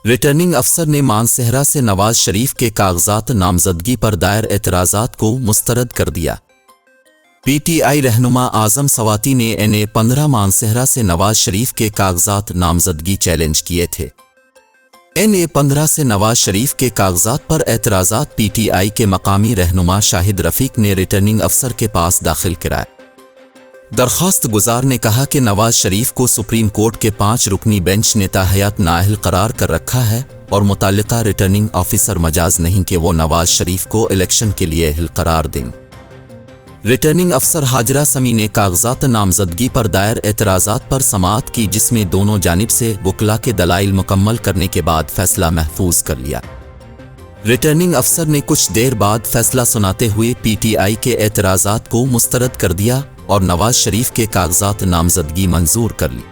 Returning अफसर ने मानसहरा से नवाज शरीफ के कागजात नामजदगी पर दायर एतराज़ात को मुस्तरद कर दिया। पीटीआई रहनुमा आज़म सवाती ने NA-15 मानसहरा से नवाज शरीफ के कागजात नामजदगी चैलेंज किए थे। NA-15 से नवाज शरीफ के कागजात पर एतराज़ात पीटीआई के मकामी रहनुमा शाहिद रफ़ीक ने रिटर्निंग अफसर के पास दाखिल कराए। दरख्वास्त गुजार ने कहा कि नवाज शरीफ को सुप्रीम कोर्ट के 5 रुकनी बेंच ने ताहयात नाअहल करार कर रखा है और मुताल्लिका रिटर्निंग ऑफिसर मजाज नहीं कि वो नवाज शरीफ को इलेक्शन के लिए अहल करार दें। रिटर्निंग अफसर हाजरा समी ने कागजात नामजदगी पर दायर एतराज़ात पर समाअत की, जिसमें दोनों जानिब से वकला के दलाइल मुकम्मल करने के बाद फैसला महफूज कर लिया। रिटर्निंग अफसर ने कुछ देर बाद फैसला सुनाते हुए पीटीआई के एतराज़ात को मुस्तरद कर दिया और नवाज शरीफ के कागजात नामजदगी मंजूर कर ली।